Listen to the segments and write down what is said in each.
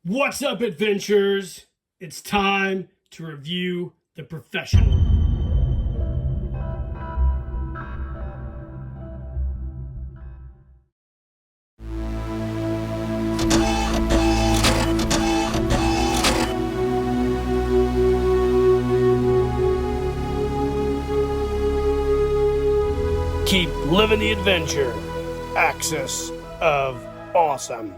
What's up, adventurers? It's time to review The Professional. Keep living the adventure. Axis of Awesome.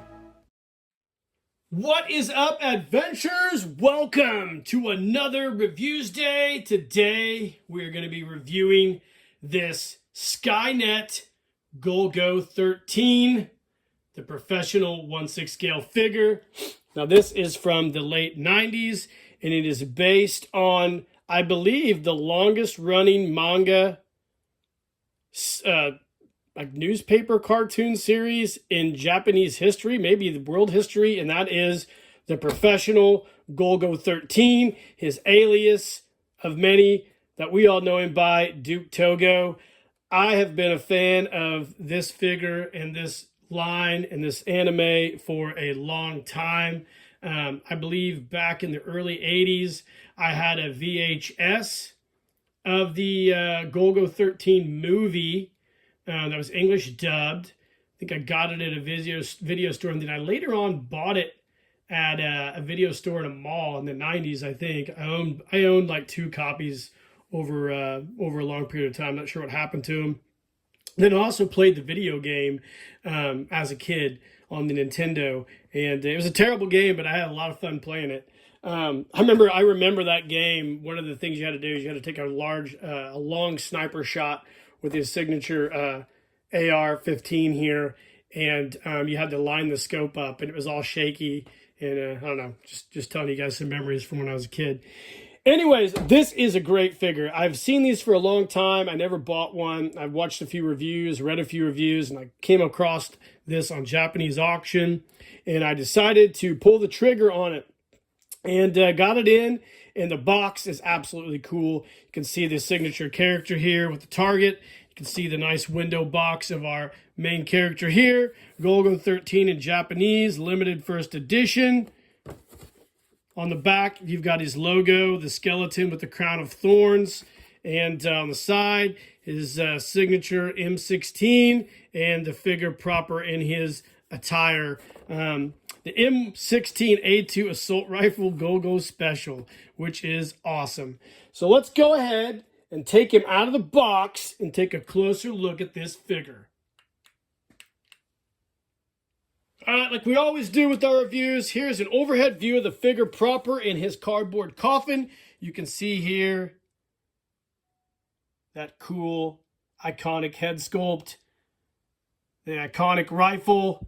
What is up, adventurers? Welcome to another Reviews Day. Today, we're going to be reviewing this Skynet Golgo 13, the Professional 1/6 scale figure. Now, this is from the late 90s, and it is based on, I believe, the longest running manga like newspaper cartoon series in Japanese history, maybe the world history, and that is The Professional Golgo 13, his alias of many that we all know him by, Duke Togo. I have been a fan of this figure and this line and this anime for a long time. I believe back in the early 80s, I had a VHS of the Golgo 13 movie that was English dubbed. I think I got it at a video store, and then I later on bought it at a video store in a mall in the 90s, I think. I owned like 2 copies over a long period of time. Not sure what happened to them. Then I also played the video game as a kid on the Nintendo, and it was a terrible game, but I had a lot of fun playing it. I remember that game. One of the things you had to do is you had to take a long sniper shot with his signature AR-15 here, and you had to line the scope up, and it was all shaky. And I don't know, just telling you guys some memories from when I was a kid. Anyways, this is a great figure. I've seen these for a long time. I never bought one. I've watched a few reviews, read a few reviews, and I came across this on Japanese auction, and I decided to pull the trigger on it. And got it in, and the box is absolutely cool. You can see the signature character here with the target. You can see the nice window box of our main character here. Golgo 13 in Japanese, limited first edition. On the back, you've got his logo, the skeleton with the crown of thorns. And on the side, his signature M16 and the figure proper in his attire. The M16A2 Assault Rifle Golgo Special, which is awesome. So let's go ahead and take him out of the box and take a closer look at this figure. All right, like we always do with our reviews, here's an overhead view of the figure proper in his cardboard coffin. You can see here that cool, iconic head sculpt, the iconic rifle,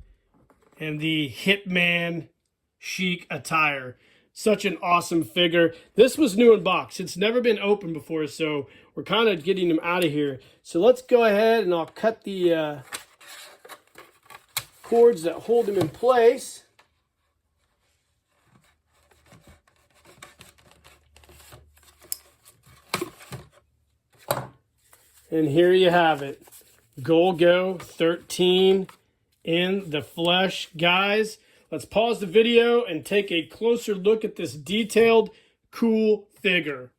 and the Hitman chic attire. Such an awesome figure. This was new in box. It's never been opened before, so we're kind of getting him out of here. So let's go ahead and I'll cut the cords that hold him in place. And here you have it. Golgo 13 in the flesh. Guys, let's pause the video and take a closer look at this detailed, cool figure.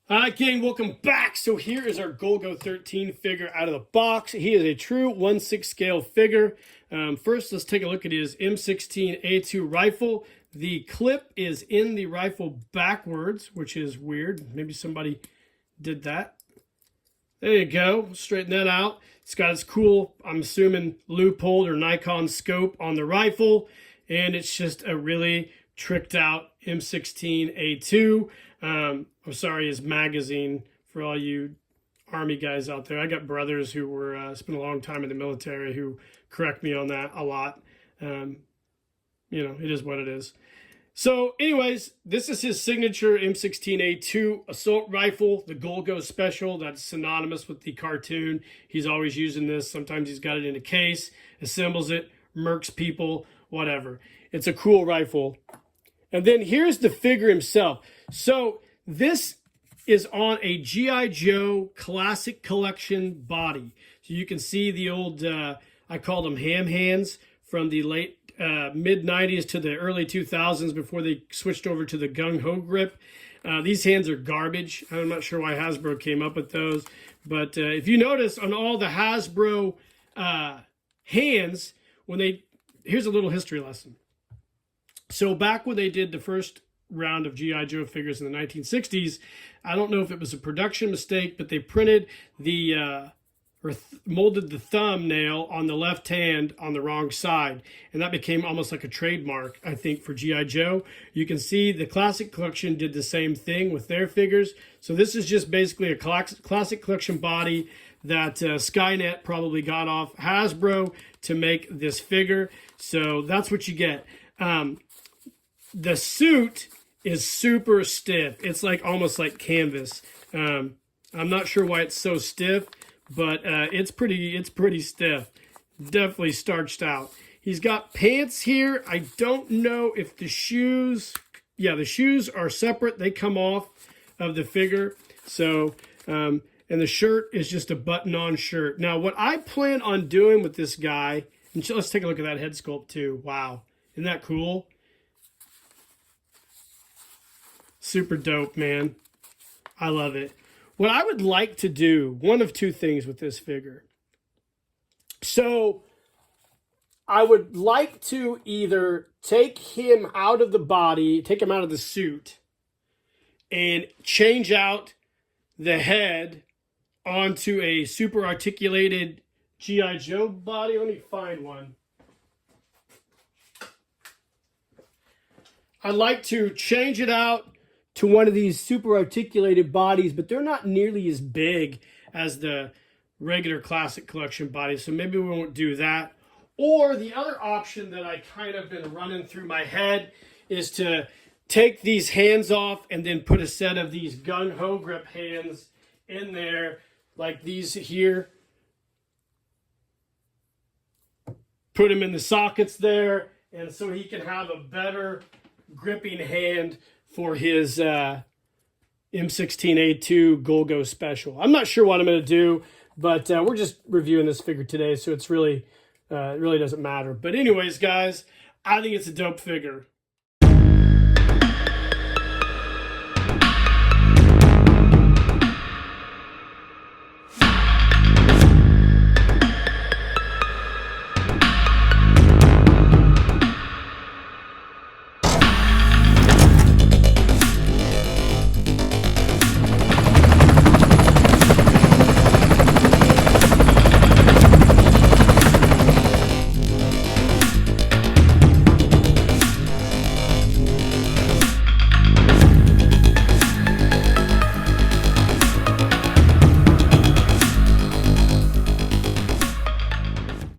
Hi, gang, welcome back. So here is our Golgo 13 figure out of the box. He is a true 1/6 scale figure. First, let's take a look at his M16A2 rifle. The clip is in the rifle backwards, which is weird. Maybe somebody did that. There you go. Straighten that out. It's got its cool, I'm assuming, Leupold or Nikon scope on the rifle. And it's just a really tricked out M16A2. I'm sorry, his magazine for all you Army guys out there. I got brothers who were spent a long time in the military who correct me on that a lot. You know, it is what it is. So anyways, this is his signature M16A2 assault rifle, the Golgo Special. That's synonymous with the cartoon. He's always using this. Sometimes he's got it in a case, assembles it, murks people, whatever. It's a cool rifle. And then here's the figure himself. So this is on a G.I. Joe Classic Collection body. So you can see the old, I call them ham hands from the late mid 90s to the early 2000s before they switched over to the gung-ho grip. These hands are garbage. I'm not sure why Hasbro came up with those. But if you notice on all the Hasbro hands, here's a little history lesson. So back when they did the first round of G.I. Joe figures in the 1960s, I don't know if it was a production mistake, but they printed molded the thumbnail on the left hand on the wrong side. And that became almost like a trademark, I think, for G.I. Joe. You can see the Classic Collection did the same thing with their figures. So this is just basically a Classic Collection body that Skynet probably got off Hasbro to make this figure. So that's what you get. The suit is super stiff. It's like almost like canvas. I'm not sure why it's so stiff, but it's pretty stiff. Definitely starched out. He's got pants here. I don't know if the shoes, yeah, the shoes are separate. They come off of the figure. So, and the shirt is just a button-on shirt. Now, what I plan on doing with this guy, and let's take a look at that head sculpt too. Wow, isn't that cool? Super dope, man. I love it. What I would like to do, one of two things with this figure. So I would like to either take him out of the body, take him out of the suit, and change out the head onto a super articulated G.I. Joe body. Let me find one. I'd like to change it out to one of these super articulated bodies, but they're not nearly as big as the regular Classic Collection bodies, so maybe we won't do that. Or the other option that I kind of been running through my head is to take these hands off and then put a set of these gung-ho grip hands in there, like these here. Put them in the sockets there, and so he can have a better gripping hand for his M16A2 Golgo special. I'm not sure what I'm going to do, but we're just reviewing this figure today, so it's really, it really doesn't matter. But anyways, guys, I think it's a dope figure.